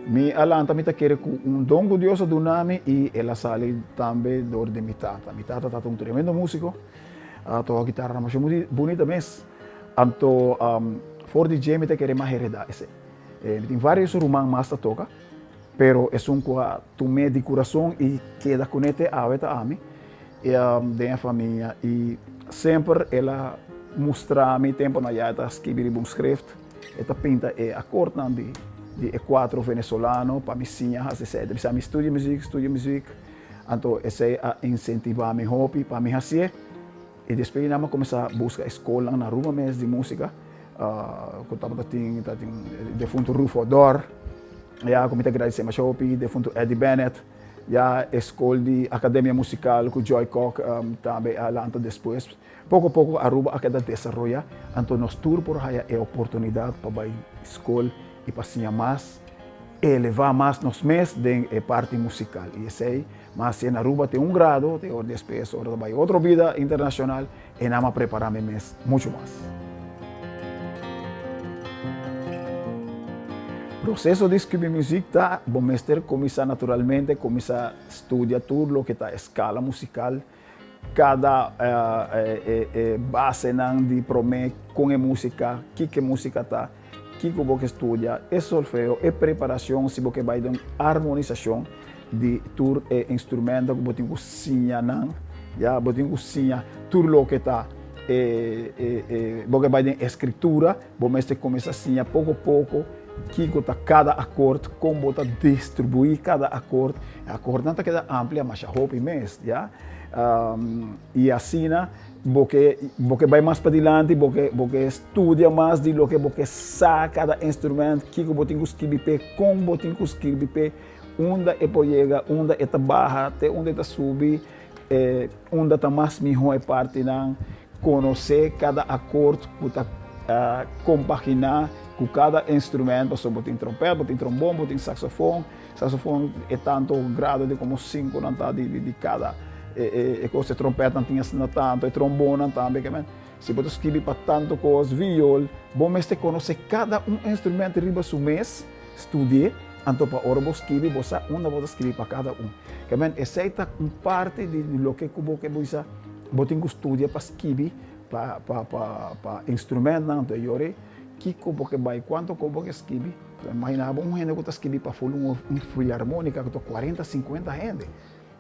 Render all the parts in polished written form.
Mi alanta mi quer un don curioso do nome e ela sale também dor de mi tata. Mi tata é um tremendo músico, toca guitarra mas muito bonita mesmo. Anto for DJ mi quer mais heredar esse. Tem vários rumãs mais toca, pero é um qua tu me de coração e queda com ele a mim e da família e sempre ela mostra mi tempo na jata escrever um script, esta pinta é acordo de quatro venezolano para me ensinar a fazer. Bisa me estudia música, então esse a incentivar meu hobby para me fazer. E depois nós começar a buscar escola na rua mesmo de música, que estava tem defunto Rufo Dor, já como te agradecer mais hobby, defunto Eddie Bennett, já escola de academia musical com Joy Cock também lá depois. Pouco a pouco a Aruba acaba desenvolver, então nós tour por aí é oportunidade para ir escola e para mais elevar mais nos meses de parte musical e esse mas na Aruba tem grado de hora depois hora vai outra vida internacional e nada mais preparar-me mais muito mais. Processo de escrever música bom mestre começa naturalmente começa a estudar tudo o que está escala musical cada base de promete com a música que música está que você estuda, é solfejo, é preparação, se você vai dar harmonização de tur instrumento que você tem que cozinhar, já você tem que cozinhar tudo o que está, você vai dar escritura, você começa a cozinhar pouco a pouco, que está cada acorde, como você distribuir cada acorde, a acorde não queda ampla, mas a roupa mesmo, já, e assim porque vai mais para adiante, porque estuda mais de lo que você sabe cada instrumento, que você tem que escrever, como você tem que escrever, onde é para chegar, onde é para baixar, até onde é para subir, onde está mais melhor é parte de conhecer cada acorde, compaginar com cada instrumento, você tem trompete, você tem trombone, você tem saxofone, saxofone é tanto grado de como 5 de cada coisa, trompete não tinha tanto, e trombone também, se você escreve para tanto coisa, viol, bom mestre conhecer cada instrumento riba su mês, estudie, então para hora você escreve, você onde você escreve para cada essa é parte de lo que você tem que estudar para escrever para instrumento anterior, que você vai, quanto você escreve, imagina, gente que está escrevendo para uma filarmônica que está 40, 50 gente.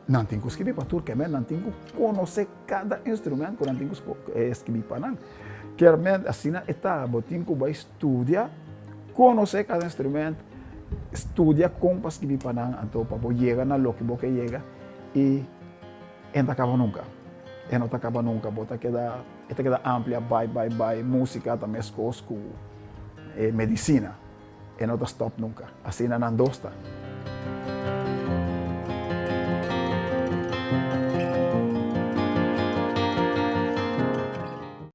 Não tem que escrever para tudo, não tem que conhecer cada instrumento, não tem que escrever para nada. Realmente, assim, você tem que estudar, conhecer cada instrumento, estudar como para escrever para nada, então para chegar na lo que você chega e não acaba nunca. Não acaba nunca, você queda ampla, vai, música, também as coisas com medicina, e não stop nunca, assim não gosta.